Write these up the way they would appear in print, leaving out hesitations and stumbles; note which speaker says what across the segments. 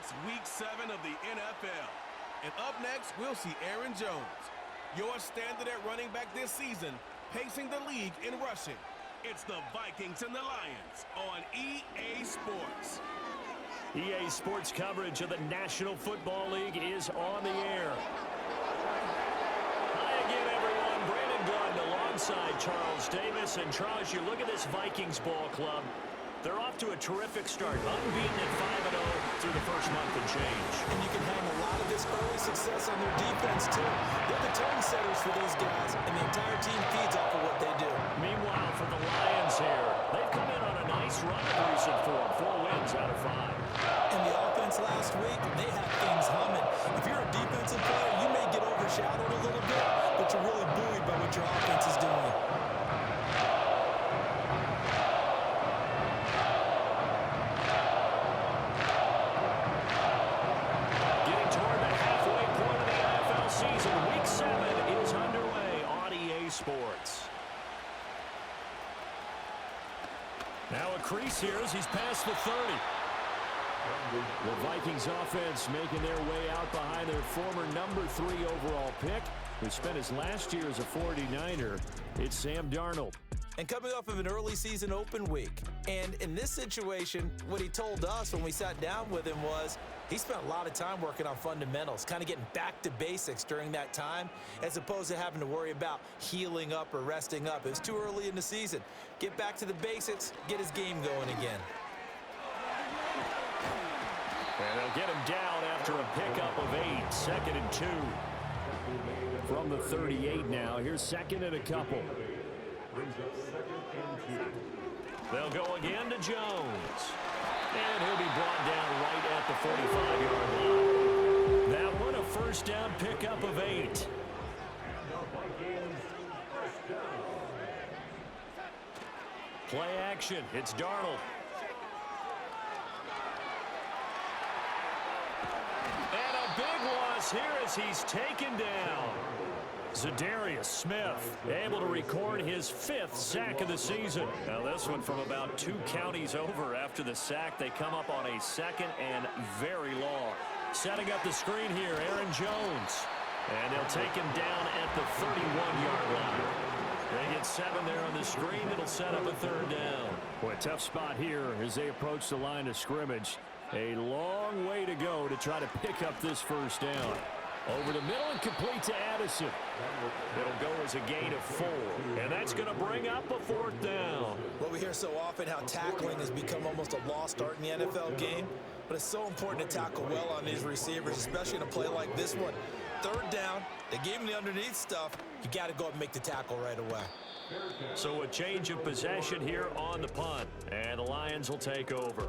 Speaker 1: It's Week 7 of the NFL. And up next, we'll see Aaron Jones, your standard at running back this season, pacing the league in rushing. It's the Vikings and the Lions on EA Sports.
Speaker 2: EA Sports coverage of the National Football League is on the air. Hi again, everyone. Brandon Gunn alongside Charles Davis. And Charles, you look at this Vikings ball club. They're off to a terrific start, unbeaten at 5-0 through the first month and change.
Speaker 3: And you can hang a lot of this early success on their defense, too. They're the tone setters for these guys, and the entire team feeds off of what they do.
Speaker 2: Meanwhile, for the Lions here, they've come in on a nice run of recent form, 4 wins out of 5.
Speaker 3: And the offense last week, they have things humming. If you're a defensive player, you may get overshadowed a little bit, but you're really buoyed by what your offense is doing.
Speaker 2: Sports. Now a crease here as he's past the 30. The Vikings offense making their way out behind their former number 3 overall pick, who spent his last year as a 49er. It's Sam Darnold.
Speaker 3: And coming off of an early season open week. And in this situation, what he told us when we sat down with him was he spent a lot of time working on fundamentals, kind of getting back to basics during that time, as opposed to having to worry about healing up or resting up. It was too early in the season. Get back to the basics, get his game going again.
Speaker 2: And they'll get him down after a pickup of 8, 2nd and 2. From the 38 now, here's 2nd and a couple. They'll go again to Jones. And he'll be brought down right at the 45-yard line. That one a first down pickup of 8. Play action. It's Darnold. And a big loss here as he's taken down. Zadarius Smith able to record his 5th sack of the season. Now this one from about 2 counties over. After the sack, they come up on a 2nd and very long. Setting up the screen here, Aaron Jones. And they'll take him down at the 31-yard line. They get 7 there on the screen. It'll set up a 3rd down. Boy, a tough spot here as they approach the line of scrimmage. A long way to go to try to pick up this first down. Over the middle and complete to Addison. It'll go as a gain of 4. And that's going to bring up a 4th down.
Speaker 3: Well, we hear so often how tackling has become almost a lost art in the NFL game. But it's so important to tackle well on these receivers, especially in a play like this one. 3rd down, they gave him the underneath stuff. You got to go up and make the tackle right away.
Speaker 2: So a change of possession here on the punt. And the Lions will take over.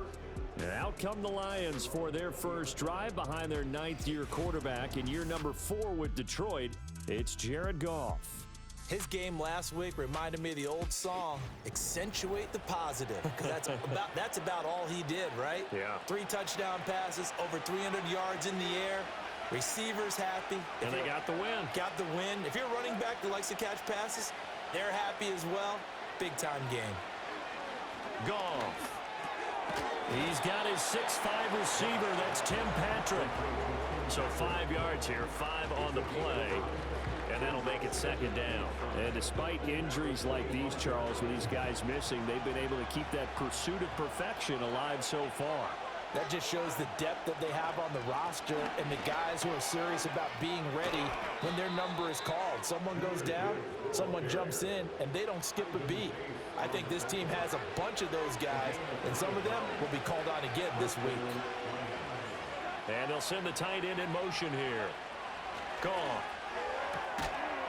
Speaker 2: And out come the Lions for their first drive behind their 9th-year quarterback in year number 4 with Detroit. It's Jared Goff.
Speaker 3: His game last week reminded me of the old song, Accentuate the Positive. Because that's about all he did, right?
Speaker 2: Yeah.
Speaker 3: 3 touchdown passes, over 300 yards in the air. Receivers happy.
Speaker 2: And they got the win.
Speaker 3: Got the win. If you're a running back that likes to catch passes, they're happy as well. Big-time game.
Speaker 2: Goff. He's got his 6'5" receiver. That's Tim Patrick. So 5 yards here, 5 on the play. And that'll make it 2nd down. And despite injuries like these, Charles, with these guys missing, they've been able to keep that pursuit of perfection alive so far.
Speaker 3: That just shows the depth that they have on the roster and the guys who are serious about being ready when their number is called. Someone goes down, someone jumps in, and they don't skip a beat. I think this team has a bunch of those guys, and some of them will be called on again this week.
Speaker 2: And they'll send the tight end in motion here. Gone.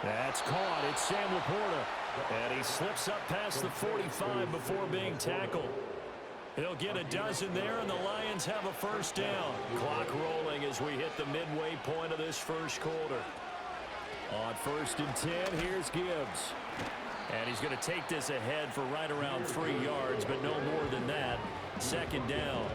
Speaker 2: That's caught. It's Sam Laporta. And he slips up past the 45 before being tackled. He'll get a dozen there, and the Lions have a first down. Clock rolling as we hit the midway point of this first quarter. On 1st and 10, here's Gibbs. And he's going to take this ahead for right around 3 yards, but no more than that. 2nd down.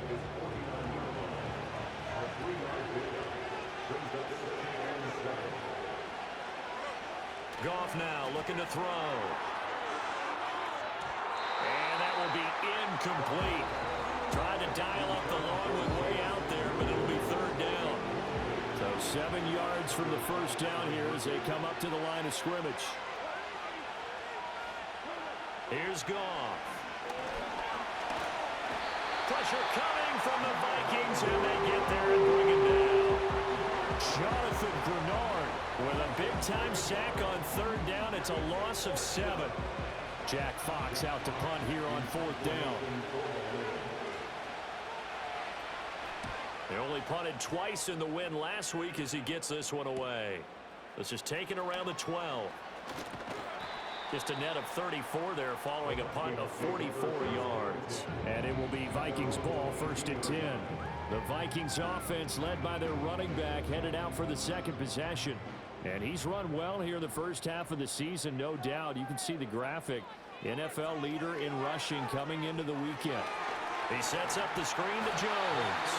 Speaker 2: Goff now looking to throw. And that will be incomplete. Tried to dial up the long one way out there, but it'll be 7 yards from the first down here as they come up to the line of scrimmage. Here's Goff. Pressure coming from the Vikings, and they get there and bring it down. Jonathan Grenard with a big-time sack on 3rd down. It's a loss of 7. Jack Fox out to punt here on 4th down. They only punted twice in the win last week as he gets this one away. This is taken around the 12. Just a net of 34 there following a punt of 44 yards. And it will be Vikings ball, 1st and 10. The Vikings offense led by their running back headed out for the 2nd possession. And he's run well here in the first half of the season, no doubt. You can see the graphic. NFL leader in rushing coming into the weekend. He sets up the screen to Jones.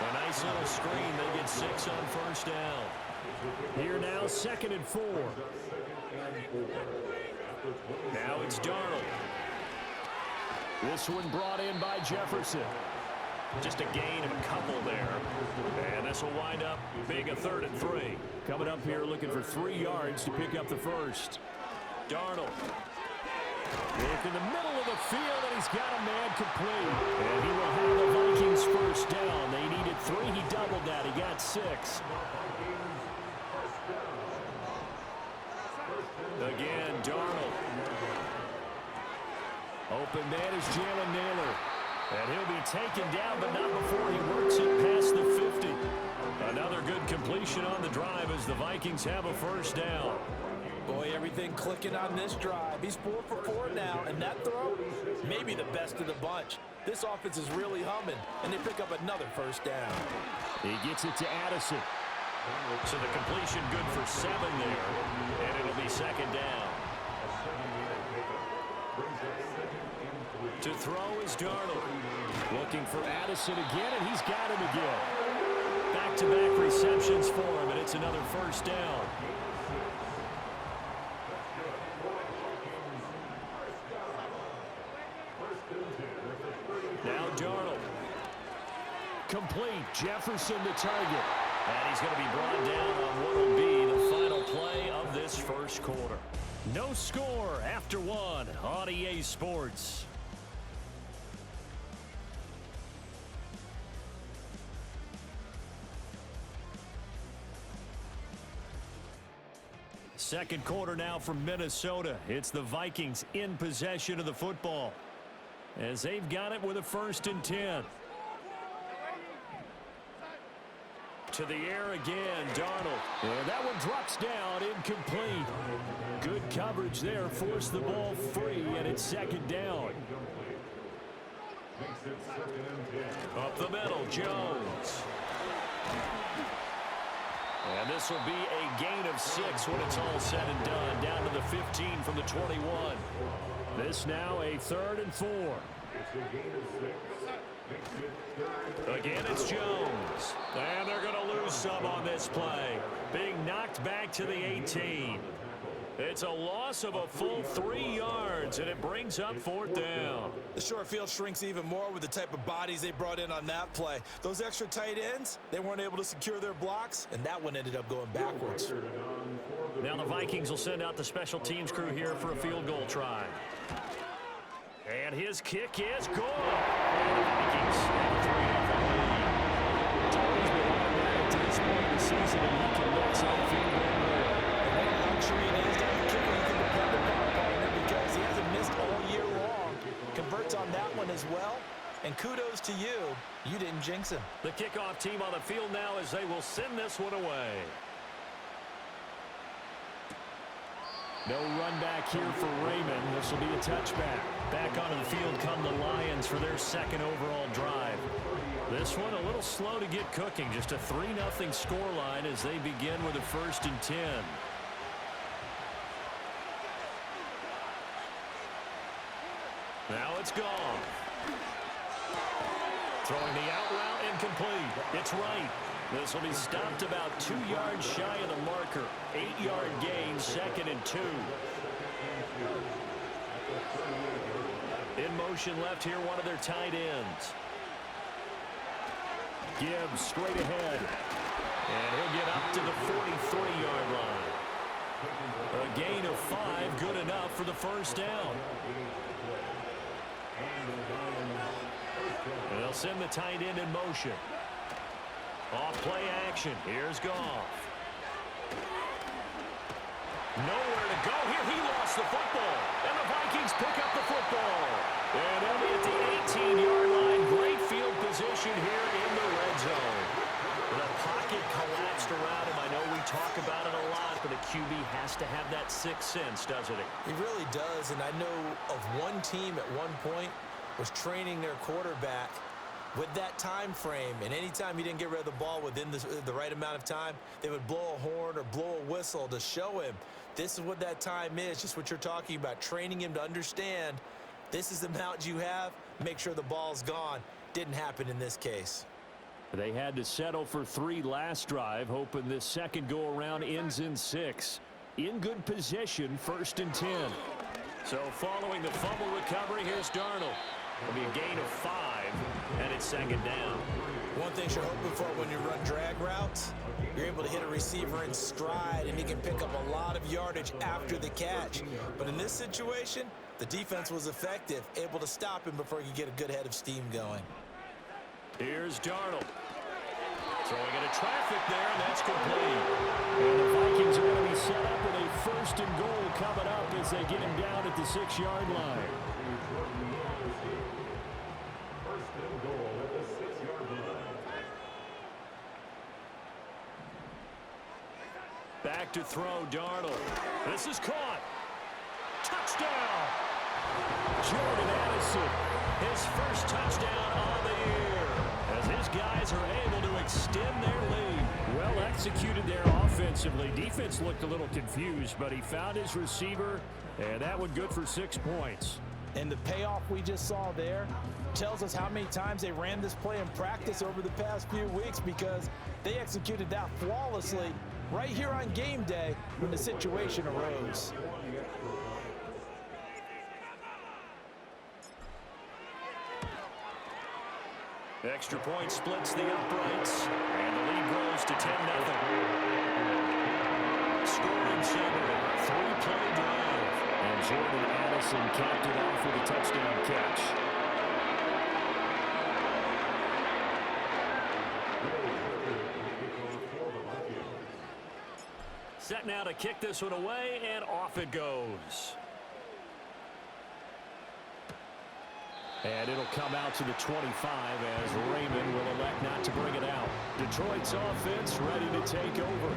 Speaker 2: A nice little screen. They get 6 on 1st down. Here now, 2nd and 4. Now it's Darnold. This one brought in by Jefferson. Just a gain of a couple there. And this will wind up being a 3rd and 3. Coming up here looking for 3 yards to pick up the first. Darnold. Look in the middle of the field, and he's got a man complete. And he will have the Vikings first down. They needed 3. He doubled that. He got 6. Again, Darnold. Open man is Jalen Naylor. And he'll be taken down, but not before he works it past the 50. Another good completion on the drive as the Vikings have a first down.
Speaker 3: Boy, everything clicking on this drive. He's 4 for 4 now, and that throw, maybe the best of the bunch. This offense is really humming, and they pick up another first down.
Speaker 2: He gets it to Addison. So the completion good for 7 there, and it'll be 2nd down. To throw is Darnold. Looking for Addison again, and he's got him again. Back-to-back receptions for him, and it's another first down. Now Darnold. Complete. Jefferson the target. And he's going to be brought down on what will be the final play of this first quarter. No score after 1 on EA Sports. Second quarter now from Minnesota. It's the Vikings in possession of the football as they've got it with a 1st and 10. To the air again, Darnold. And that one drops down, incomplete. Good coverage there, forced the ball free, and it's 2nd down. Up the middle, Jones. And this will be a gain of 6 when it's all said and done, down to the 15 from the 21. This now a 3rd and 4. Again, it's Jones. And they're going to lose some on this play. Being knocked back to the 18. It's a loss of a full 3 yards, and it brings up 4th down.
Speaker 3: The short field shrinks even more with the type of bodies they brought in on that play. Those extra tight ends, they weren't able to secure their blocks, and that one ended up going backwards.
Speaker 2: Now the Vikings will send out the special teams crew here for a field goal try. And his kick is good. And the Vikings have a 3-0 lead. It's always been automatic to this point of the season, and he can let some field goal more.
Speaker 3: And what a luxury it is to have a kicker you can depend upon, partner, because he hasn't missed all year long. Converts on that one as well. And kudos to you. You didn't jinx him.
Speaker 2: The kickoff team on the field now as they will send this one away. No run back here for Raymond. This will be a touchback. Back onto the field come the Lions for their 2nd overall drive. This one a little slow to get cooking. Just a 3-0 scoreline as they begin with a 1st and 10. Now it's gone. Throwing the out route incomplete. It's right. This will be stopped about 2 yards shy of the marker. 8-yard gain, 2nd and 2. In motion left here, one of their tight ends. Gibbs straight ahead. And he'll get up to the 43-yard line. A gain of 5, good enough for the first down. And they'll send the tight end in motion. Off play action. Here's Goff. Nowhere to go here. He lost the football. And the Vikings pick up the football. And they'll be at the 18-yard line. Great field position here in the red zone. The pocket collapsed around him. I know we talk about it a lot, but a QB has to have that sixth sense, doesn't it?
Speaker 3: He really does, and I know of one team at one point was training their quarterback with that time frame, and anytime he didn't get rid of the ball within the right amount of time, they would blow a horn or blow a whistle to show him this is what that time is, just what you're talking about, training him to understand this is the amount you have, make sure the ball's gone. Didn't happen in this case.
Speaker 2: They had to settle for 3 last drive, hoping this second go-around ends in 6. In good position, 1st and 10. So following the fumble recovery, here's Darnold. It'll be a gain of 5, and it's 2nd down.
Speaker 3: One thing you're hoping for when you run drag routes, you're able to hit a receiver in stride, and he can pick up a lot of yardage after the catch. But in this situation, the defense was effective, able to stop him before he could get a good head of steam going.
Speaker 2: Here's Darnold. Throwing into traffic there, and that's complete. And the Vikings are going to be set up with a 1st and goal coming up as they get him down at the 6-yard line. Back to throw, Darnold. This is caught. Touchdown! Jordan Addison, his first touchdown on the year, as his guys are able to extend their lead. Well executed there offensively. Defense looked a little confused, but he found his receiver, and that one good for 6 points.
Speaker 4: And the payoff we just saw there tells us how many times they ran this play in practice over the past few weeks, because they executed that flawlessly right here on game day when the situation arose.
Speaker 2: Extra point splits the uprights, and the lead grows to 10-0. Scoring center, 3-play drive, and Jordan Addison capped it off with a touchdown catch. Set now to kick this one away, and off it goes. And it'll come out to the 25 as Raymond will elect not to bring it out. Detroit's offense ready to take over.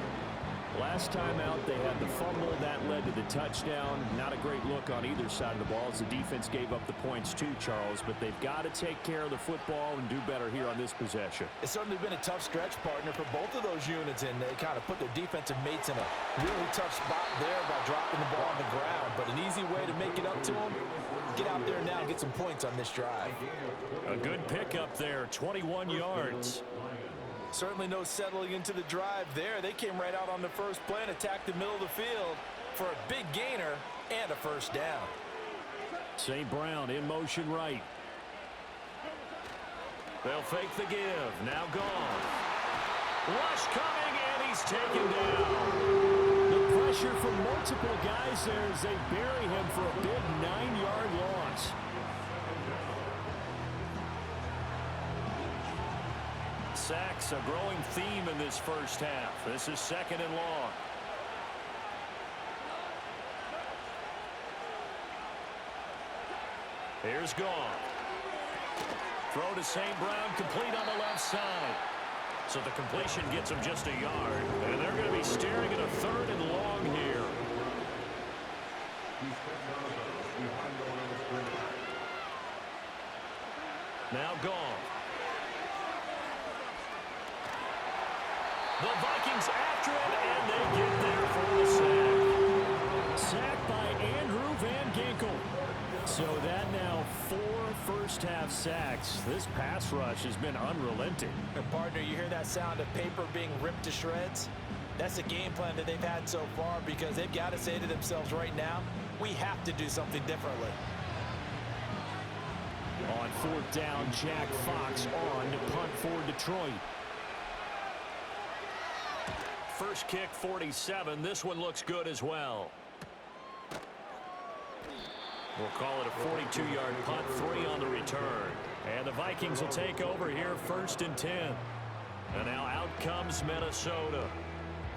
Speaker 2: Last time out, they had the fumble. That led to the touchdown. Not a great look on either side of the ball as the defense gave up the points too, Charles. But they've got to take care of the football and do better here on this possession.
Speaker 4: It's certainly been a tough stretch, partner, for both of those units, and they kind of put their defensive mates in a really tough spot there by dropping the ball on the ground. But an easy way to make it up to them, get out there now and get some points on this drive.
Speaker 2: A good pickup there, 21 yards.
Speaker 4: Certainly no settling into the drive there. They came right out on the first play and attacked the middle of the field for a big gainer and a first down.
Speaker 2: St. Brown in motion right. They'll fake the give. Now gone. Rush coming, and he's taken down. The pressure from multiple guys there as they bury him for a big 9-yard loss. Sacks, a growing theme in this first half. This is 2nd and long. Here's Goff. Throw to St. Brown, complete on the left side. So the completion gets him just a yard. And they're going to be staring at a 3rd and long here. Now Goff. The Vikings after it, and they get there for the sack. Sacked by Andrew Van Ginkel. So that now 4 first-half sacks. This pass rush has been unrelenting.
Speaker 4: And partner, you hear that sound of paper being ripped to shreds? That's the game plan that they've had so far, because they've got to say to themselves right now, we have to do something differently.
Speaker 2: On 4th down, Jack Fox on to punt for Detroit. first kick 47. This one looks good as well. We'll call it a 42-yard punt, 3 on the return. And the Vikings will take over here, 1st and 10. And now out comes Minnesota.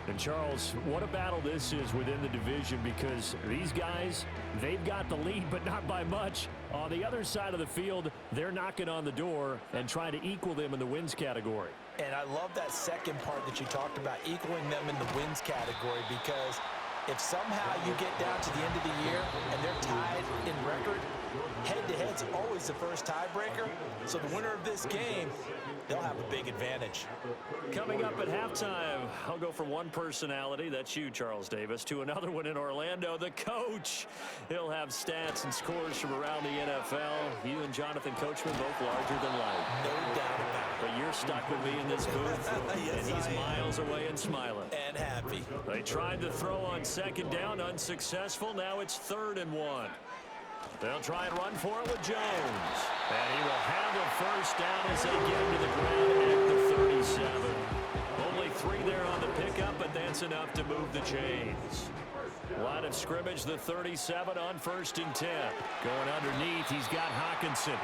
Speaker 2: And Charles, what a battle this is within the division, because these guys, they've got the lead, but not by much. On the other side of the field, they're knocking on the door and trying to equal them in the wins category.
Speaker 4: And I love that second part that you talked about, equaling them in the wins category, because if somehow you get down to the end of the year and they're tied in record, head-to-head's always the first tiebreaker. So the winner of this game, they'll have a big advantage.
Speaker 2: Coming up at halftime, I'll go from one personality, that's you, Charles Davis, to another one in Orlando, the coach. He'll have stats and scores from around the NFL. You and Jonathan Coachman both larger than life.
Speaker 4: No doubt about it.
Speaker 2: But you're stuck with me in this booth,
Speaker 4: Yes,
Speaker 2: and he's
Speaker 4: I am.
Speaker 2: miles away and smiling.
Speaker 4: And happy.
Speaker 2: They tried to throw on second down, unsuccessful. Now it's 3rd and 1. They'll try and run for it with Jones. And he will have a first down as they get him to the ground at the 37. Only 3 there on the pickup, but that's enough to move the chains. Line of scrimmage, the 37 on 1st and 10. Going underneath, he's got Hawkinson.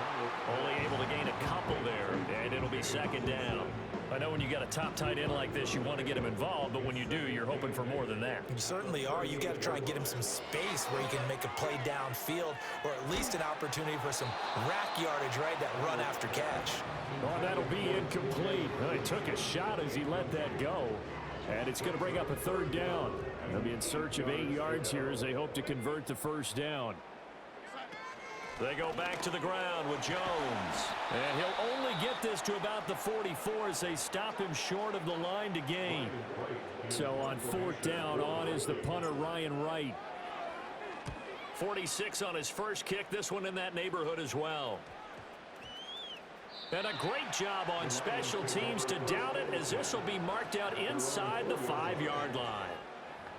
Speaker 2: Only able to gain a couple there, and it'll be 2nd down. I know when you got a top tight end like this, you want to get him involved, but when you do, you're hoping for more than that.
Speaker 4: You certainly are. You got to try and get him some space where he can make a play downfield, or at least an opportunity for some rack yardage, right? That run after catch.
Speaker 2: Oh, that'll be incomplete. Well, he took a shot as he let that go. And it's going to bring up a 3rd down. They'll be in search of 8 yards here as they hope to convert the first down. They go back to the ground with Jones. And he'll only get this to about the 44 as they stop him short of the line to gain. So on 4th down, on is the punter, Ryan Wright. 46 on his first kick. This one in that neighborhood as well. And a great job on special teams to down it, as this will be marked out inside the 5-yard line.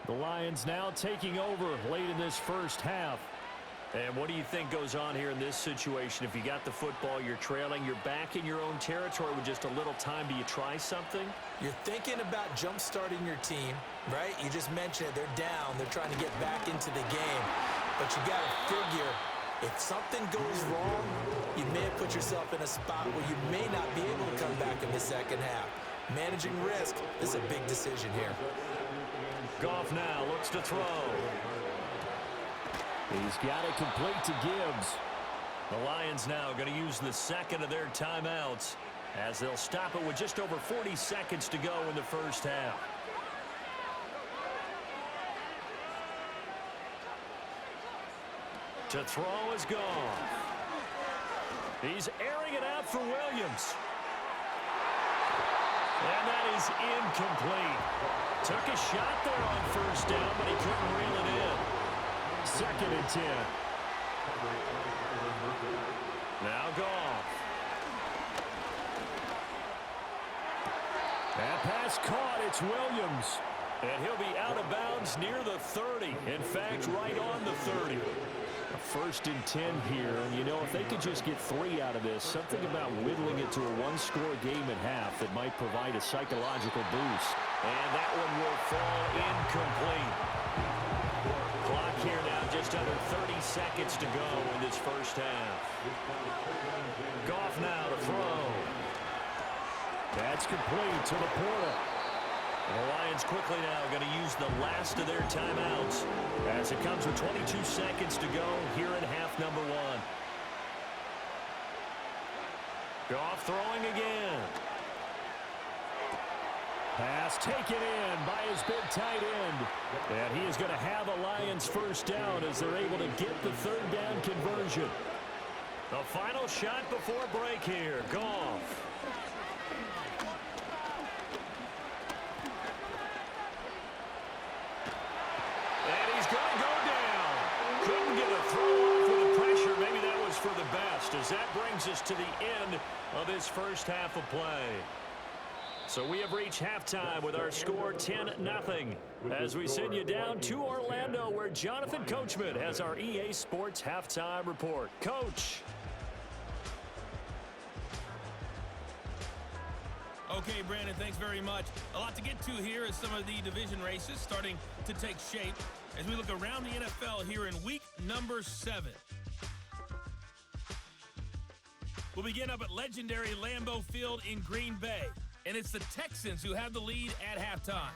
Speaker 2: The Lions now taking over late in this first half. And what do you think goes on here in this situation? If you got the football, you're trailing, you're back in your own territory with just a little time. Do you try something?
Speaker 4: You're thinking about jump-starting your team, right? You just mentioned it. They're down. They're trying to get back into the game. But you got to figure, if something goes wrong, you may have put yourself in a spot where you may not be able to come back in the second half. Managing risk, this is a big decision here.
Speaker 2: Goff now looks to throw. He's got it complete to Gibbs. The Lions now going to use the second of their timeouts as they'll stop it with just over 40 seconds to go in the first half. To throw is Goff. He's airing it out for Williams. And that is incomplete. Took a shot there on 1st down, but he couldn't reel it in. 2nd and 10. Now Goff. That pass caught. It's Williams. And he'll be out of bounds near the 30. In fact, right on the 30. A 1st and 10 here. And, you know, if they could just get 3 out of this, something about whittling it to a 1-score game at half that might provide a psychological boost. And that one will fall incomplete. Clock here now just under 30 seconds to go in this first half. Goff now to throw. That's complete to Laporta. And the Lions quickly now going to use the last of their timeouts as it comes with 22 seconds to go here in half number 1. Goff throwing again. Pass taken in by his big tight end. And he is going to have a Lions first down as they're able to get the 3rd down conversion. The final shot before break here. Goff. And he's going to go down. Couldn't get a throw off with the pressure. Maybe that was for the best, as that brings us to the end of this first half of play. So we have reached halftime with our score 10-0 as we send you down to Orlando, where Jonathan Coachman has our EA Sports halftime report. Coach.
Speaker 5: Okay, Brandon, thanks very much. A lot to get to here as some of the division races starting to take shape as we look around the NFL here in week number 7. We'll begin up at legendary Lambeau Field in Green Bay, and it's the Texans who have the lead at halftime.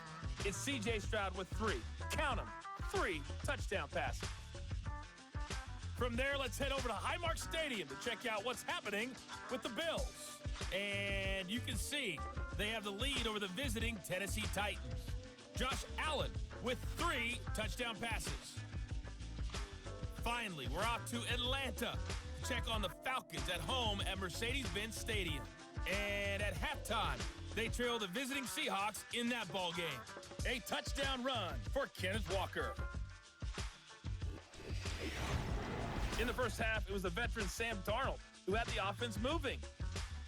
Speaker 5: It's C.J. Stroud with 3. Count them, 3 touchdown passes. From there, let's head over to Highmark Stadium to check out what's happening with the Bills. And you can see they have the lead over the visiting Tennessee Titans. Josh Allen with 3 touchdown passes. Finally, we're off to Atlanta to check on the Falcons at home at Mercedes-Benz Stadium. And at halftime, they trail the visiting Seahawks in that ball game. A touchdown run for Kenneth Walker. In the first half, it was the veteran Sam Darnold who had the offense moving.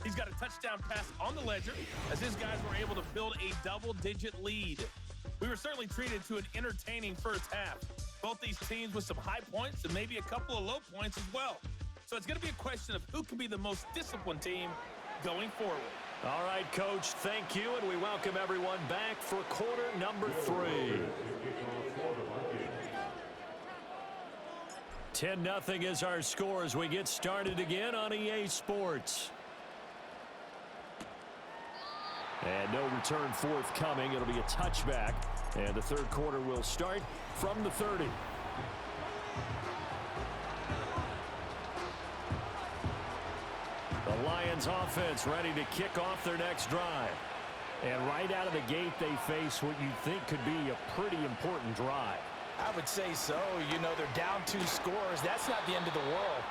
Speaker 5: He's got a touchdown pass on the ledger as his guys were able to build a double-digit lead. We were certainly treated to an entertaining first half. Both these teams with some high points and maybe a couple of low points as well. So it's going to be a question of who can be the most disciplined team going forward.
Speaker 2: All right, Coach, thank you, and we welcome everyone back for quarter number 3. 10-0 is our score as we get started again on EA Sports. And no return forthcoming. It'll be a touchback, and the third quarter will start from the 30. The Lions offense ready to kick off their next drive. And right out of the gate, they face what you think could be a pretty important drive.
Speaker 4: I would say so. You know, they're down 2 scores. That's not the end of the world.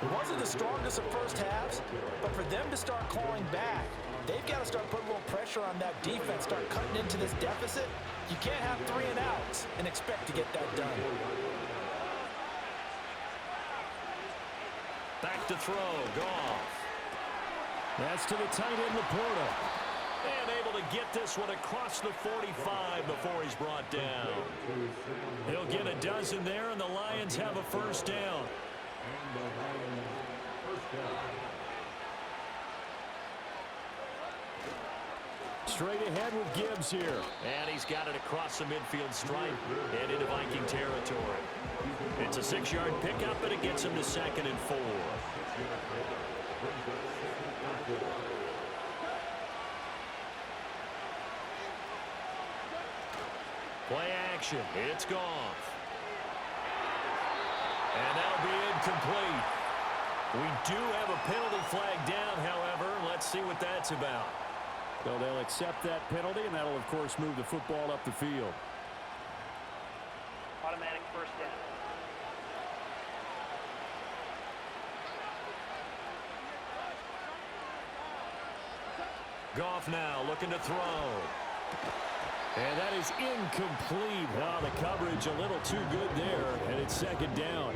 Speaker 4: It wasn't the strongest of first halves, but for them to start clawing back, they've got to start putting a little pressure on that defense, start cutting into this deficit. You can't have 3 and outs and expect to get that done.
Speaker 2: Back to throw, Goff. That's to the tight end, Laporta. And able to get this one across the 45 before he's brought down. He'll get a dozen there, and the Lions have a first down. Straight ahead with Gibbs here. And he's got it across the midfield stripe and into Viking territory. It's a 6-yard pickup, and it gets him to 2nd and 4. Play action. It's Goff. And that'll be incomplete. We do have a penalty flag down, however. Let's see what that's about. So they'll accept that penalty, and that'll, of course, move the football up the field.
Speaker 6: Automatic first down.
Speaker 2: Goff now looking to throw. And that is incomplete. Oh, the coverage a little too good there, and it's 2nd down.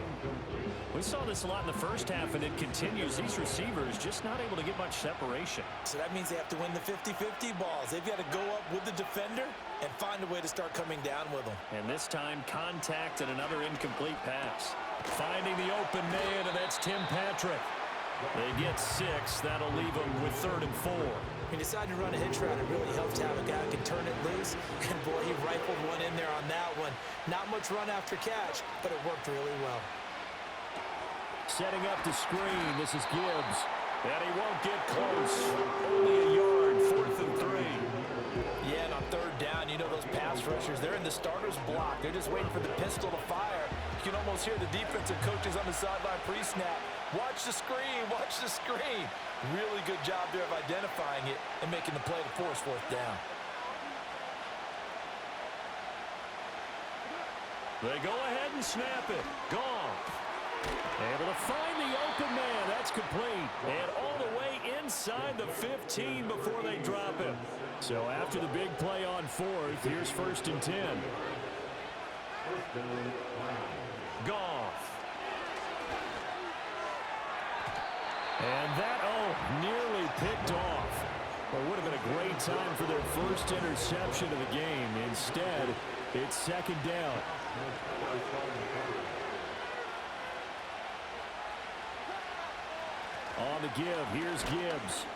Speaker 2: We saw this a lot in the first half, and it continues. These receivers just not able to get much separation.
Speaker 4: So that means they have to win the 50-50 balls. They've got to go up with the defender and find a way to start coming down with them.
Speaker 2: And this time, contact and another incomplete pass. Finding the open man, and that's Tim Patrick. They get 6. That'll leave them with 3rd and 4.
Speaker 4: He decided to run a hitch route. It really helps to have a guy who can turn it loose. And, boy, he rifled one in there on that one. Not much run after catch, but it worked really well.
Speaker 2: Setting up the screen. This is Gibbs. And he won't get close. Only a yard. 4th and 3.
Speaker 4: Yeah, and on 3rd down, you know those pass rushers, they're in the starter's block. They're just waiting for the pistol to fire. You can almost hear the defensive coaches on the sideline pre-snap. Watch the screen, watch the screen. Really good job there of identifying it and making the play to force 4th down.
Speaker 2: They go ahead and snap it. Goff. Able to find the open man. That's complete. And all the way inside the 15 before they drop it. So after the big play on 4th, here's 1st and 10. Goff. And that, nearly picked off. Well, it would have been a great time for their first interception of the game. Instead, it's 2nd down. On the give, here's Gibbs.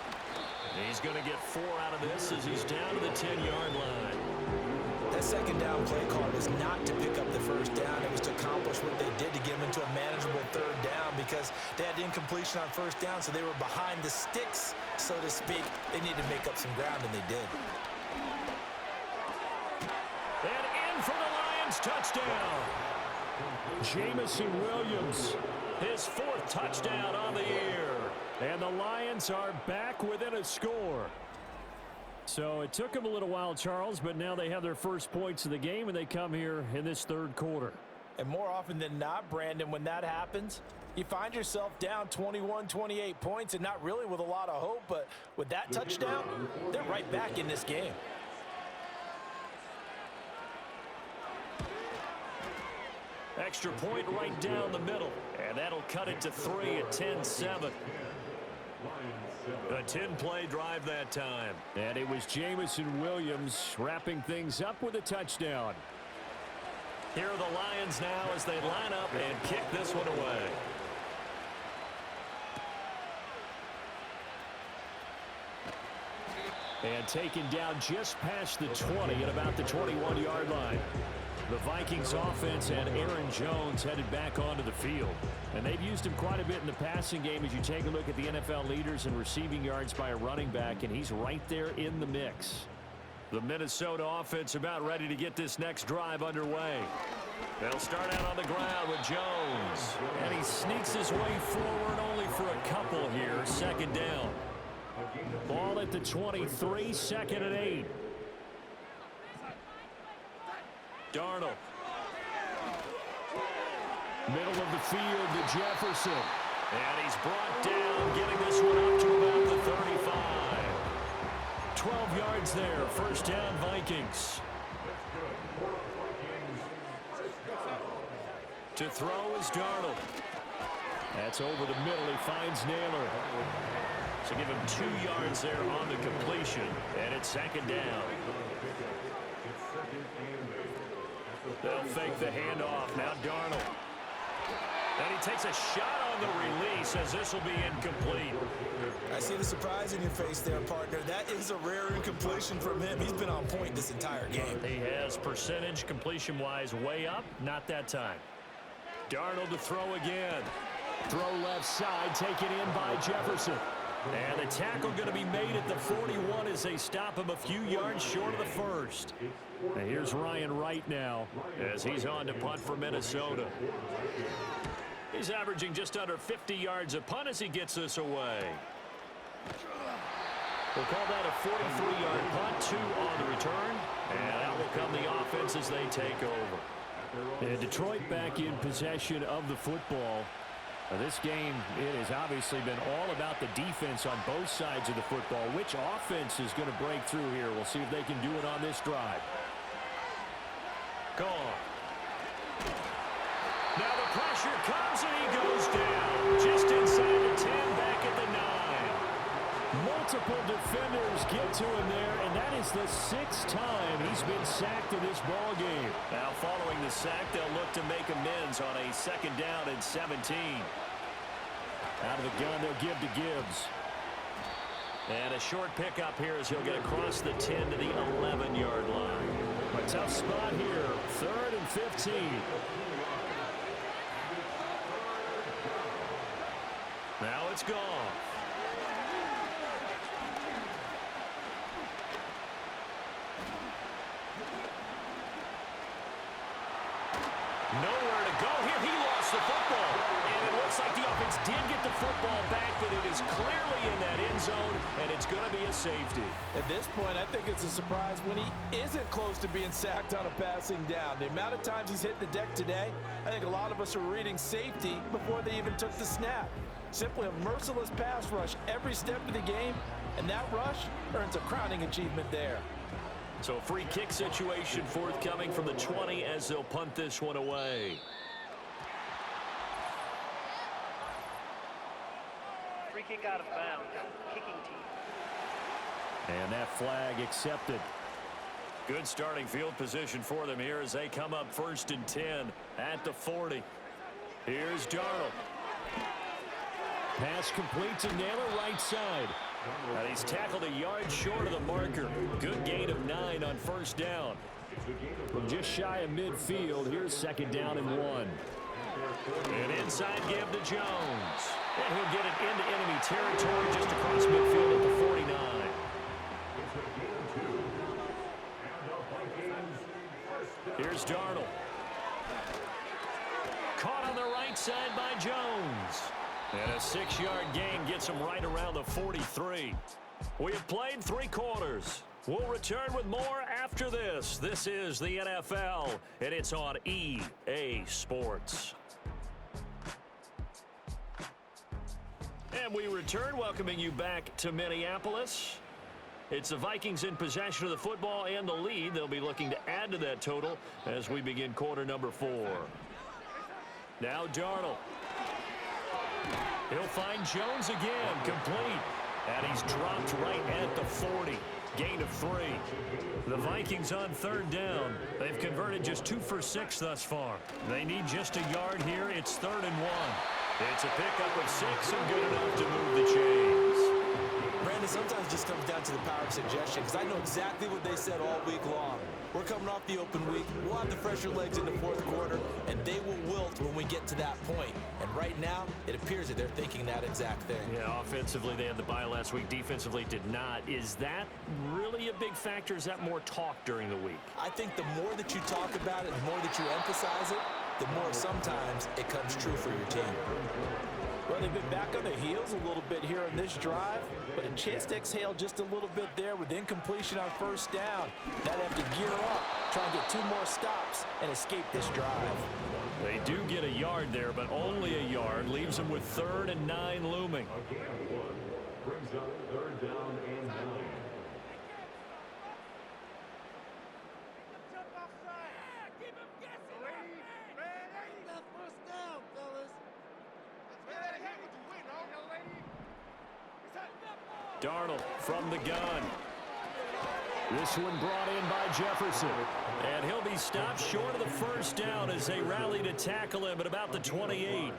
Speaker 2: He's going to get 4 out of this as he's down to the 10-yard line.
Speaker 3: That second down play call was not to pick up the first down. It was to accomplish what they did to get them into a manageable third down because they had incompletion on first down, so they were behind the sticks, so to speak. They needed to make up some ground, and they did.
Speaker 2: And in for the Lions touchdown. Jamison Williams, his 4th touchdown on the year. And the Lions are back within a score. So it took them a little while, Charles, but now they have their first points of the game, and they come here in this third quarter.
Speaker 4: And more often than not, Brandon, when that happens, you find yourself down 21, 28 points, and not really with a lot of hope, but with that touchdown, they're right back in this game.
Speaker 2: Extra point right down the middle, and that'll cut it to 3 at 10-7. A 10-play drive that time. And it was Jamison Williams wrapping things up with a touchdown. Here are the Lions now as they line up and kick this one away. And taken down just past the 20 at about the 21-yard line. The Vikings offense and Aaron Jones headed back onto the field. And they've used him quite a bit in the passing game as you take a look at the NFL leaders in receiving yards by a running back, and he's right there in the mix. The Minnesota offense about ready to get this next drive underway. They'll start out on the ground with Jones. And he sneaks his way forward only for a couple here. Second down. Ball at the 23, 2nd and 8. Darnold. Middle of the field to Jefferson. And he's brought down, getting this one up to about the 35. 12 yards there. First down, Vikings. To throw is Darnold. That's over the middle. He finds Naylor. So give him 2 yards there on the completion. And it's second down. They'll fake the handoff. Now Darnold. And he takes a shot on the release as this will be incomplete.
Speaker 3: I see the surprise in your face there, partner. That is a rare incompletion from him. He's been on point this entire game.
Speaker 2: He has percentage completion-wise way up. Not that time. Darnold to throw again. Throw left side, taken in by Jefferson. And the tackle going to be made at the 41 as they stop him a few yards short of the first. And here's Ryan Wright now as he's on to punt for Minnesota. He's averaging just under 50 yards a punt as he gets this away. We'll call that a 43-yard punt, 2 on the return. And that will come the offense as they take over. And Detroit back in possession of the football. This game, it has obviously been all about the defense on both sides of the football. Which offense is going to break through here? We'll see if they can do it on this drive. Gone. Now the pressure comes and he goes down. Just inside the 10, back at the 9. Multiple defenders get to him there, and that is the 6th time he's been sacked in this ball game. Now following the sack, they'll look to make amends on a second down and 17. Out of the gun, they'll give to Gibbs. And a short pickup here as he'll get across the 10 to the 11-yard line. A tough spot here, 3rd and 15. Now it's gone. Nowhere to go here. He lost the football. And it looks like the offense did get the football back, but it is clearly in that end zone, and it's going to be a safety.
Speaker 4: At this point, I think it's a surprise when he isn't close to being sacked on a passing down. The amount of times he's hit the deck today, I think a lot of us are reading safety before they even took the snap. Simply a merciless pass rush every step of the game, and that rush earns a crowning achievement there.
Speaker 2: So a free kick situation forthcoming from the 20 as they'll punt this one away.
Speaker 6: Free kick out of bounds. Kicking team.
Speaker 2: And that flag accepted. Good starting field position for them here as they come up 1st and 10 at the 40. Here's Darnold. Pass complete to Naylor, right side. And he's tackled a yard short of the marker. Good gain of 9 on first down.
Speaker 7: From just shy of midfield, here's second down and 1.
Speaker 2: An inside give to Jones. And he'll get it into enemy territory just across midfield at the 49. Here's Darnold. Caught on the right side by Jones. And a 6-yard gain gets him right around the 43. We have played 3 quarters. We'll return with more after this. This is the NFL, and it's on EA Sports. And we return, welcoming you back to Minneapolis. It's the Vikings in possession of the football and the lead. They'll be looking to add to that total as we begin quarter number 4. Now Darnold. He'll find Jones again, complete. And he's dropped right at the 40. Gain of 3. The Vikings on third down. They've converted just 2 for 6 thus far. They need just a yard here. It's 3rd and 1. It's a pickup of 6 and good enough to move the chains.
Speaker 3: Brandon, sometimes it just comes down to the power of suggestion, because I know exactly what they said all week long. We're coming off the open week. We'll have the fresher legs in the fourth quarter, and they will wilt when we get to that point. And right now, it appears that they're thinking that exact thing.
Speaker 2: Yeah, offensively, they had the bye last week. Defensively, did not. Is that really a big factor? Is that more talk during the week?
Speaker 3: I think the more that you talk about it, the more that you emphasize it, the more sometimes it comes true for your team.
Speaker 4: Well, they've been back on their heels a little bit here in this drive, but a chance to exhale just a little bit there with incompletion on first down. Now they have to gear up, try and get 2 more stops, and escape this drive.
Speaker 2: They do get a yard there, but only a yard. Leaves them with 3rd and 9 looming.
Speaker 7: Brings up 3rd down and 9.
Speaker 2: Darnold from the gun. This one brought in by Jefferson. And he'll be stopped short of the first down as they rally to tackle him at about the 28.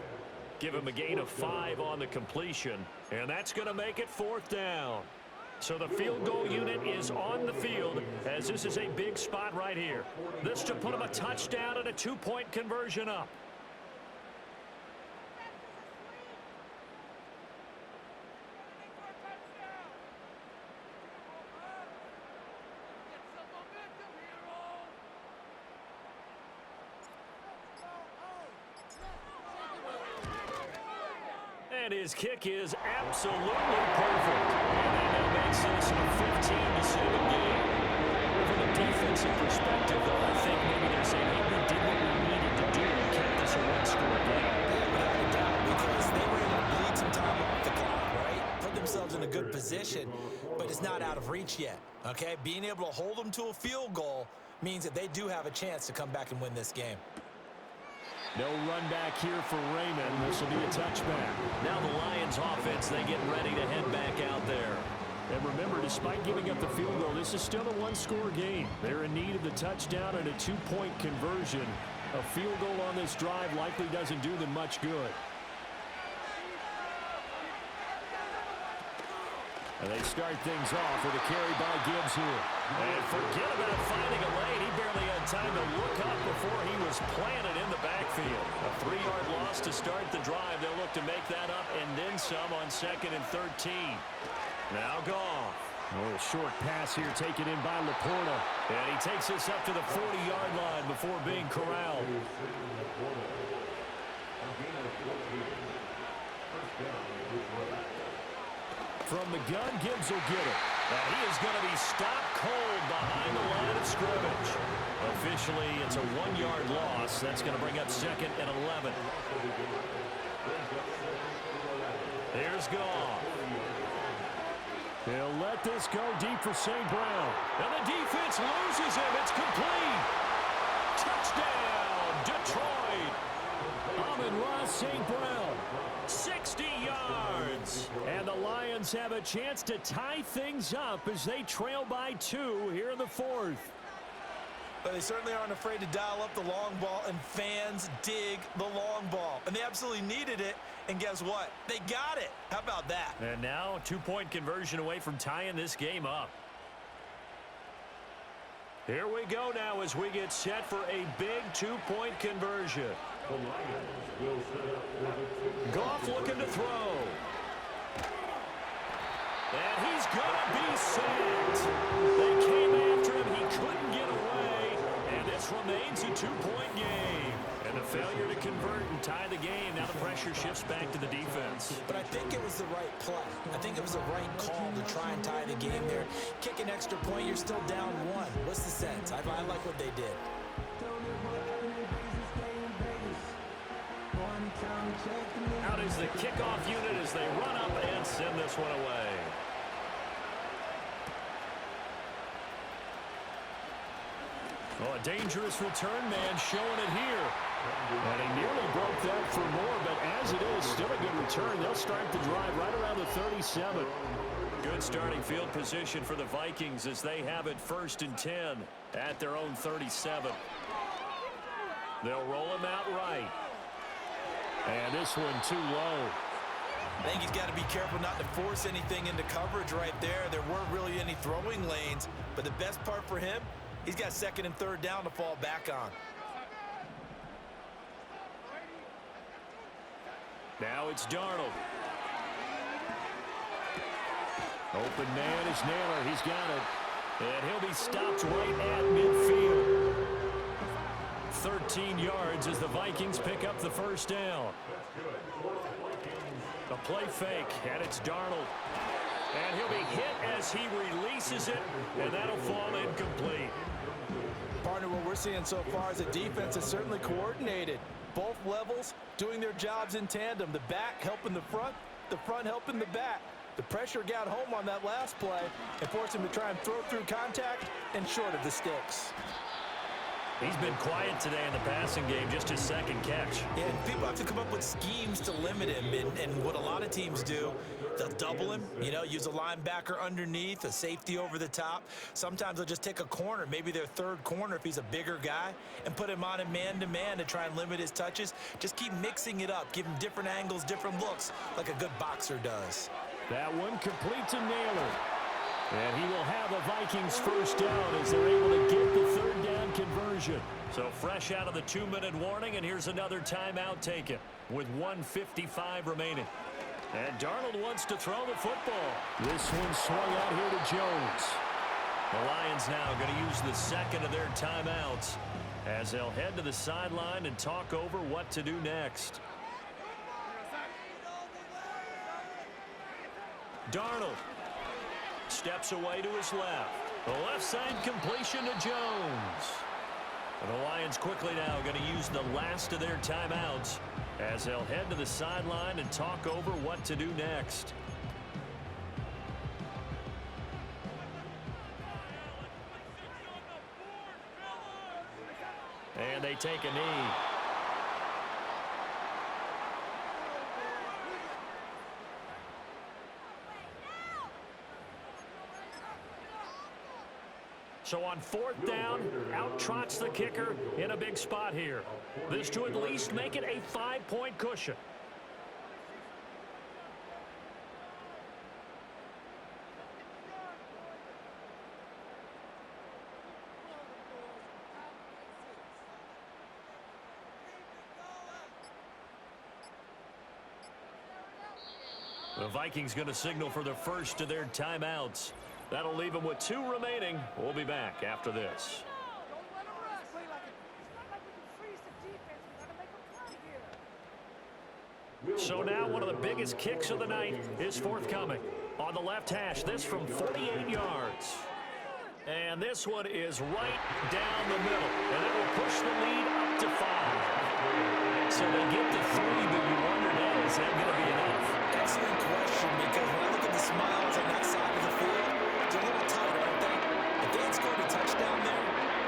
Speaker 2: Give him a gain of 5 on the completion. And that's going to make it 4th down. So the field goal unit is on the field as this is a big spot right here. This to put him a touchdown and a 2-point conversion up. And his kick is absolutely perfect. And that now makes this a 15-7 game. From a defensive perspective, though, I think maybe they're saying, hey, we did what we needed to do and kept this a 1-score game.
Speaker 3: Without a doubt, because they were able to bleed some time off the clock, right? Put themselves in a good position, but it's not out of reach yet, okay? Being able to hold them to a field goal means that they do have a chance to come back and win this game.
Speaker 2: No run back here for Raymond. This will be a touchback. Now the Lions offense, they get ready to head back out there.
Speaker 7: And remember, despite giving up the field goal, this is still a 1-score game. They're in need of the touchdown and a 2-point conversion. A field goal on this drive likely doesn't do them much good. And they start things off with a carry by Gibbs here.
Speaker 2: And forget about finding a lane. He barely had time to look up before he was planted in the backfield. A 3-yard loss to start the drive. They'll look to make that up and then some on 2nd and 13. Now Goff.
Speaker 7: A little short pass here taken in by Laporta.
Speaker 2: And he takes us up to the 40-yard line before being corralled.
Speaker 7: From the gun, Gibbs will get it.
Speaker 2: And he is going to be stopped cold behind the line of scrimmage. Officially, it's a 1-yard loss. That's going to bring up 2nd and 11. Here's Goff.
Speaker 7: He'll let this go deep for St. Brown.
Speaker 2: And the defense loses him. It's complete. Touchdown, Detroit.
Speaker 7: Amon-Ra St. Brown.
Speaker 2: 60 yards.
Speaker 7: And the Lions have a chance to tie things up as they trail by 2 here in the 4th.
Speaker 4: But they certainly aren't afraid to dial up the long ball, and fans dig the long ball. And they absolutely needed it, and guess what? They got it. How about that?
Speaker 2: And now, 2-point conversion away from tying this game up. Here we go now as we get set for a big 2-point conversion. Goff looking to throw. And he's going to be sacked. They came after him. He couldn't get away. And this remains a 2-point game. And the failure to convert and tie the game. Now the pressure shifts back to the defense.
Speaker 4: But I think it was the right play. I think it was the right call to try and tie the game there. Kick an extra point, you're still down 1. What's the sense? I like what they did.
Speaker 2: Out is the kickoff unit as they run up and send this one away. Oh, a dangerous return man showing it here.
Speaker 7: And he nearly broke that for more, but as it is, still a good return. They'll start the drive right around the 37.
Speaker 2: Good starting field position for the Vikings as they have it 1st and 10 at their own 37. They'll roll him out right.
Speaker 7: And this one too low.
Speaker 4: I think he's got to be careful not to force anything into coverage right there. There weren't really any throwing lanes, but the best part for him, he's got 2nd and 3rd down to fall back on.
Speaker 2: Now it's Darnold.
Speaker 7: Open man is Naylor. He's got it.
Speaker 2: And he'll be stopped right at midfield. 13 yards as the Vikings pick up the 1st down. A play fake, and it's Darnold. And he'll be hit as he releases it, and that'll fall incomplete.
Speaker 4: Partner, what we're seeing so far is a defense that's certainly coordinated. Both levels doing their jobs in tandem. The back helping the front helping the back. The pressure got home on that last play and forced him to try and throw through contact and short of the sticks.
Speaker 2: He's been quiet today in the passing game, just his 2nd catch.
Speaker 4: Yeah, and people have to come up with schemes to limit him, and what a lot of teams do, they'll double him, use a linebacker underneath, a safety over the top. Sometimes they'll just take a corner, maybe their 3rd corner if he's a bigger guy, and put him on a man-to-man to try and limit his touches. Just keep mixing it up, give him different angles, different looks, like a good boxer does.
Speaker 7: That one complete to Naylor. And he will have a Vikings 1st down as they're able to get the 3rd down conversion.
Speaker 2: So fresh out of the 2-minute warning, and here's another timeout taken with 1:55 remaining. And Darnold wants to throw the football.
Speaker 7: This one swung out here to Jones.
Speaker 2: The Lions now going to use the 2nd of their timeouts as they'll head to the sideline and talk over what to do next. Darnold steps away to his left. The left side completion to Jones. And the Lions quickly now going to use the last of their timeouts as they'll head to the sideline and talk over what to do next. And they take a knee. So on 4th down, out trots the kicker in a big spot here. This to at least make it a 5-point cushion. The Vikings going to signal for the 1st of their timeouts. That'll leave them with 2 remaining. We'll be back after this. So now one of the biggest kicks of the night is forthcoming. On the left hash, this from 48 yards. And this one is right down the middle. And it will push the lead up to 5. So they get to 3, but you wonder now, is that going to be enough?
Speaker 4: Excellent question, because when I look at the smiles on that side of the field, it's a little tight, aren't they? If they had scored a touchdown there,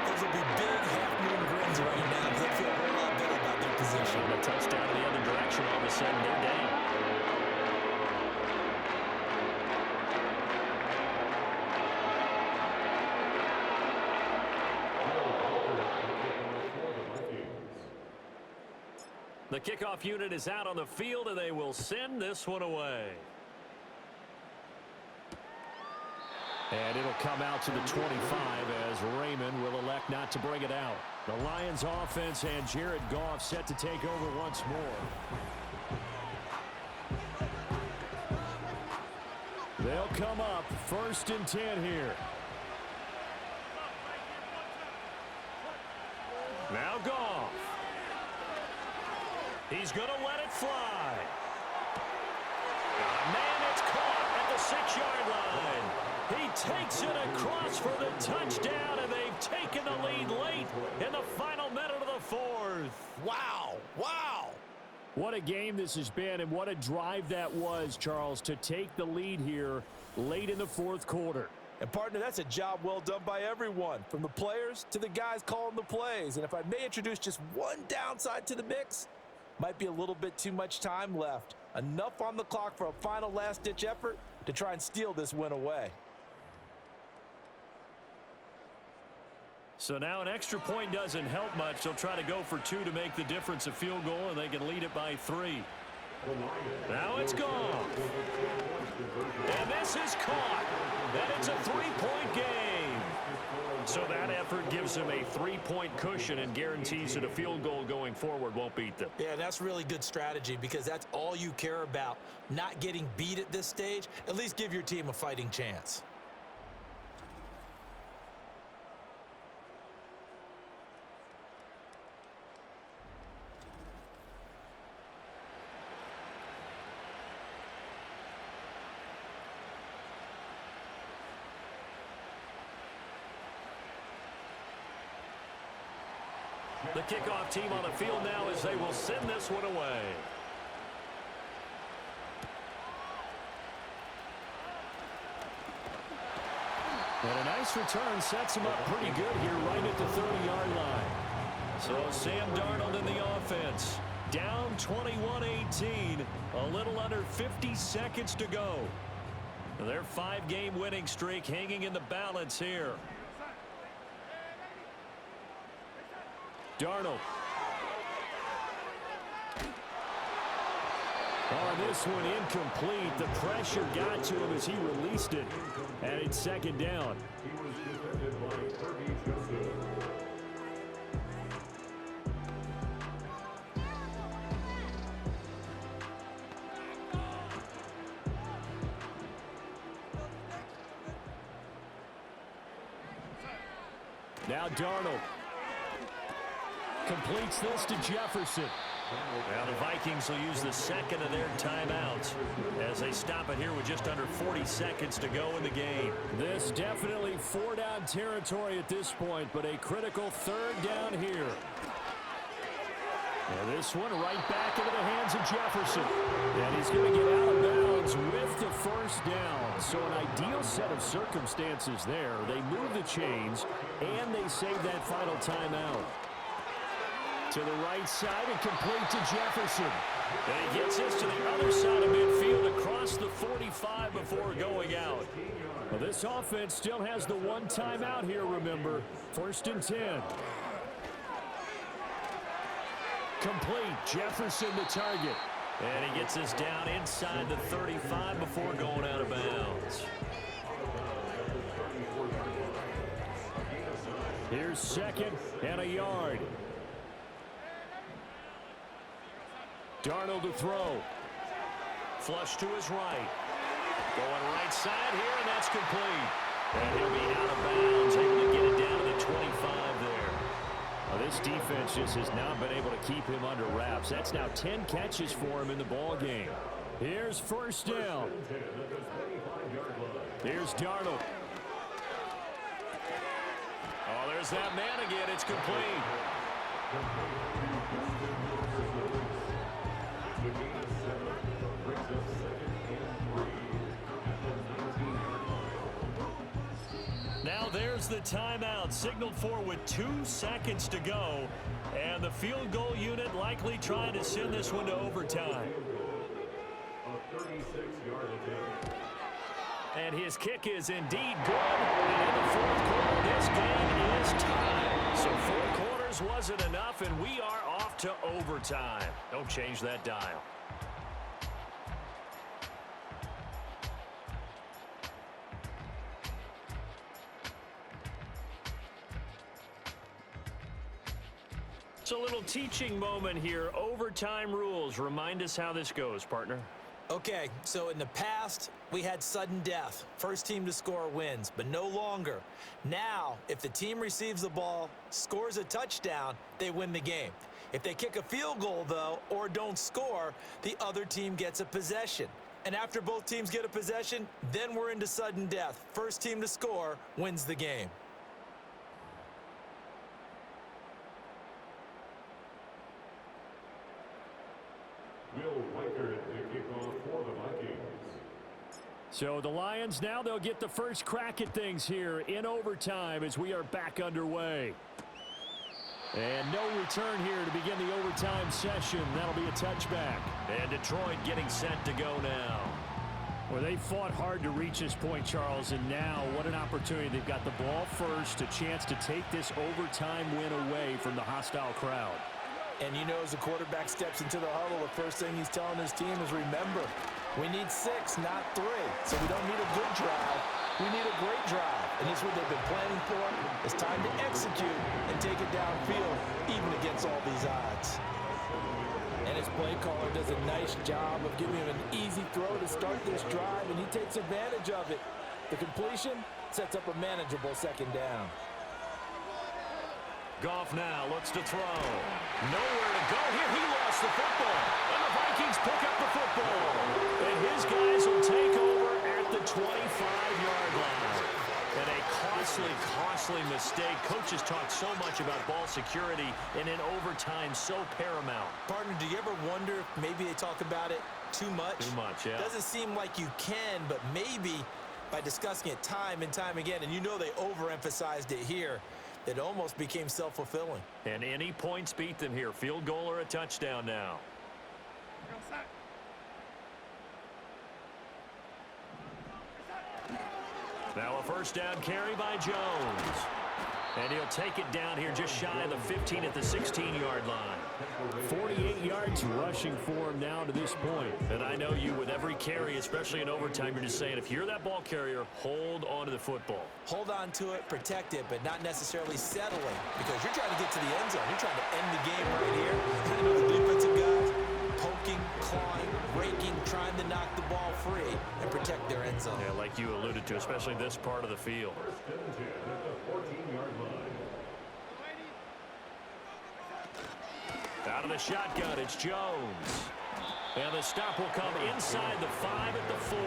Speaker 4: those would be big half-moon grins right now because they feel a whole lot better about their position.
Speaker 2: And a touchdown in the other direction, all of a sudden they're down. The kickoff unit is out on the field, and they will send this one away. And it'll come out to the 25 as Raymond will elect not to bring it out. The Lions offense and Jared Goff set to take over once more. They'll come up 1st and 10 here. Now Goff. He's going to let it fly. Man, it's caught at the 6-yard line. He takes it across for the touchdown, and they've taken the lead late in the final minute of the 4th.
Speaker 3: Wow, wow.
Speaker 7: What a game this has been, and what a drive that was, Charles, to take the lead here late in the 4th quarter.
Speaker 4: And, partner, that's a job well done by everyone, from the players to the guys calling the plays. And if I may introduce just one downside to the mix, might be a little bit too much time left. Enough on the clock for a final last-ditch effort to try and steal this win away.
Speaker 2: So now an extra point doesn't help much. They'll try to go for 2 to make the difference a field goal, and they can lead it by 3. Now it's gone. And this is caught. And it's a 3-point game. So that effort gives them a 3-point cushion and guarantees that a field goal going forward won't beat them.
Speaker 3: Yeah, that's really good strategy because that's all you care about. Not getting beat at this stage. At least give your team a fighting chance.
Speaker 2: The kickoff team on the field now as they will send this one away.
Speaker 7: And a nice return sets him up pretty good here right at the 30-yard line.
Speaker 2: So Sam Darnold in the offense. Down 21-18. A little under 50 seconds to go. Their 5-game winning streak hanging in the balance here.
Speaker 7: Darnold. On this one, incomplete. The pressure got to him as he released it. And it's 2nd down. Now Darnold. Completes this to Jefferson.
Speaker 2: Now the Vikings will use the 2nd of their timeouts as they stop it here with just under 40 seconds to go in the game.
Speaker 7: This definitely 4-down territory at this point, but a critical 3rd down here. And this one right back into the hands of Jefferson. And he's going to get out of bounds with the 1st down. So an ideal set of circumstances there. They move the chains, and they save that final timeout. To the right side and complete to Jefferson.
Speaker 2: And he gets this to the other side of midfield across the 45 before going out.
Speaker 7: Well, this offense still has the 1 timeout here, remember. 1st and 10. Complete. Jefferson the target.
Speaker 2: And he gets this down inside the 35 before going out of bounds.
Speaker 7: Here's 2nd and a yard. Darnold to throw.
Speaker 2: Flush to his right. Going right side here, and that's complete. And he'll be out of bounds, able to get it down to the 25 there.
Speaker 7: Well, this defense just has not been able to keep him under wraps. That's now 10 catches for him in the ball game. Here's 1st down. Here's Darnold.
Speaker 2: Oh, there's that man again. It's complete. Now there's the timeout signaled for with 2 seconds to go. And the field goal unit likely trying to send this one to overtime. And his kick is indeed good. And in the 4th quarter, this game is tied. So 4 quarters wasn't enough, and we are off to overtime. Don't change that dial. It's a little teaching moment here. Overtime rules. Remind us how this goes, partner.
Speaker 3: Okay, so in the past, we had sudden death. First team to score wins, but no longer. Now, if the team receives the ball, scores a touchdown, they win the game. If they kick a field goal, though, or don't score, the other team gets a possession. And after both teams get a possession, then we're into sudden death. First team to score wins the game.
Speaker 7: So the Lions now, they'll get the first crack at things here in overtime as we are back underway. And no return here to begin the overtime session. That'll be a touchback.
Speaker 2: And Detroit getting set to go now.
Speaker 7: Well, they fought hard to reach this point, Charles, and now what an opportunity. They've got the ball first, a chance to take this overtime win away from the hostile crowd.
Speaker 4: And you know, as the quarterback steps into the huddle, the first thing he's telling his team is, remember, we need 6, not 3. So we don't need a good drive. We need a great drive. And this is what they've been planning for. It's time to execute and take it downfield, even against all these odds. And his play caller does a nice job of giving him an easy throw to start this drive, and he takes advantage of it. The completion sets up a manageable second down.
Speaker 2: Goff now looks to throw. Nowhere to go here. He lost the football. And the Vikings pick up the football. And his guys will take over at the 25-yard line. And a costly mistake. Coaches talk so much about ball security, and in overtime, so paramount.
Speaker 3: Partner, do you ever wonder if maybe they talk about it too much?
Speaker 2: Too much, yeah.
Speaker 3: Doesn't seem like you can, but maybe by discussing it time and time again, and you know they overemphasized it here, it almost became self-fulfilling.
Speaker 2: And any points beat them here. Field goal or a touchdown now. Now a first down carry by Jones. And he'll take it down here just shy of the 15 at the 16-yard line.
Speaker 7: 48 yards rushing for him now to this point.
Speaker 2: And I know you, with every carry, especially in overtime, you're just saying, if you're that ball carrier, hold on to the football.
Speaker 3: Hold on to it, protect it, but not necessarily settling, because you're trying to get to the end zone. You're trying to end the game right here. I know the defensive guys poking, clawing, raking, trying to knock the ball free and protect their end zone.
Speaker 2: Yeah, like you alluded to, especially this part of the field. Out of the shotgun, it's Jones. And the stop will come inside the 5 at the 4.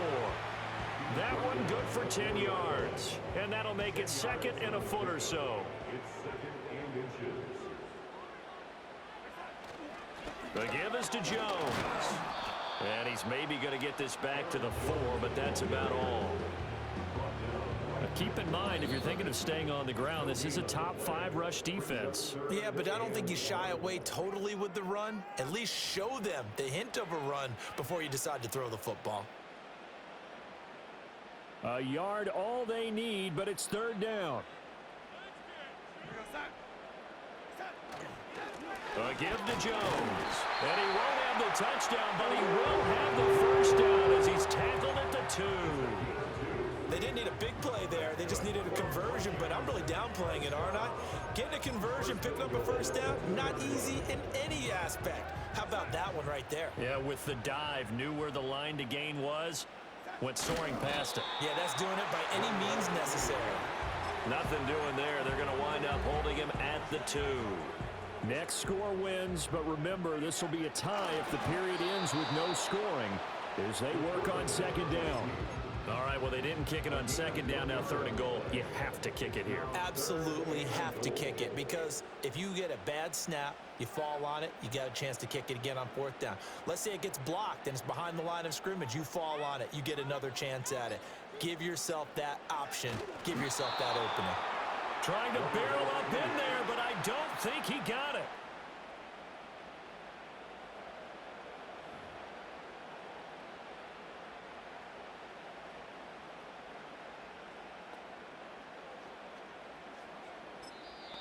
Speaker 2: That one good for 10 yards. And that'll make it second and a foot or so. The give is to Jones. And he's maybe going to get this back to the 4, but that's about all. Keep in mind, if you're thinking of staying on the ground, this is a top 5 rush defense.
Speaker 3: Yeah, but I don't think you shy away totally with the run. At least show them the hint of a run before you decide to throw the football.
Speaker 7: A yard all they need, but it's third down.
Speaker 2: A give to Jones. And he won't have the touchdown, but he will have the first down as he's tackled at the 2.
Speaker 3: They didn't need a big play there. They just needed a conversion, but I'm really downplaying it, aren't I? Getting a conversion, picking up a first down, not easy in any aspect. How about that one right there?
Speaker 2: Yeah, with the dive, knew where the line to gain was, went soaring past it.
Speaker 3: Yeah, that's doing it by any means necessary.
Speaker 2: Nothing doing there. They're going to wind up holding him at the 2.
Speaker 7: Next score wins, but remember, this will be a tie if the period ends with no scoring as they work on second down.
Speaker 2: All right, well, they didn't kick it on second down, now third and goal. You have to kick it here.
Speaker 3: Absolutely have to kick it, because if you get a bad snap, you fall on it, you got a chance to kick it again on fourth down. Let's say it gets blocked and it's behind the line of scrimmage. You fall on it, you get another chance at it. Give yourself that option. Give yourself that opening.
Speaker 2: Trying to barrel up in there, but I don't think he got it.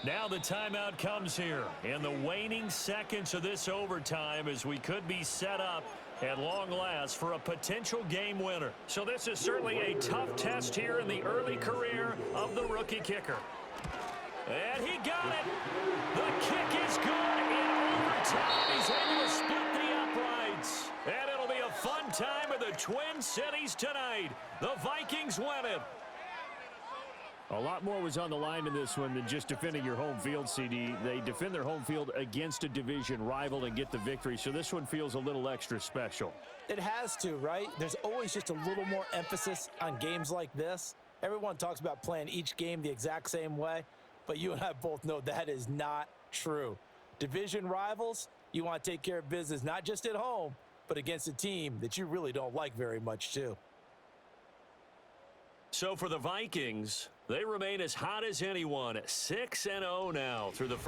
Speaker 2: Now the timeout comes here in the waning seconds of this overtime as we could be set up at long last for a potential game winner. So this is certainly a tough test here in the early career of the rookie kicker. And he got it. The kick is good in overtime. He's able to split the uprights. And it'll be a fun time in the Twin Cities tonight. The Vikings win it.
Speaker 7: A lot more was on the line in this one than just defending your home field, CD. They defend their home field against a division rival and get the victory, so this one feels a little extra special.
Speaker 4: It has to, right? There's always just a little more emphasis on games like this. Everyone talks about playing each game the exact same way, but you and I both know that is not true. Division rivals, you want to take care of business not just at home, but against a team that you really don't like very much, too.
Speaker 2: So for the Vikings, they remain as hot as anyone, 6-0 now through the first.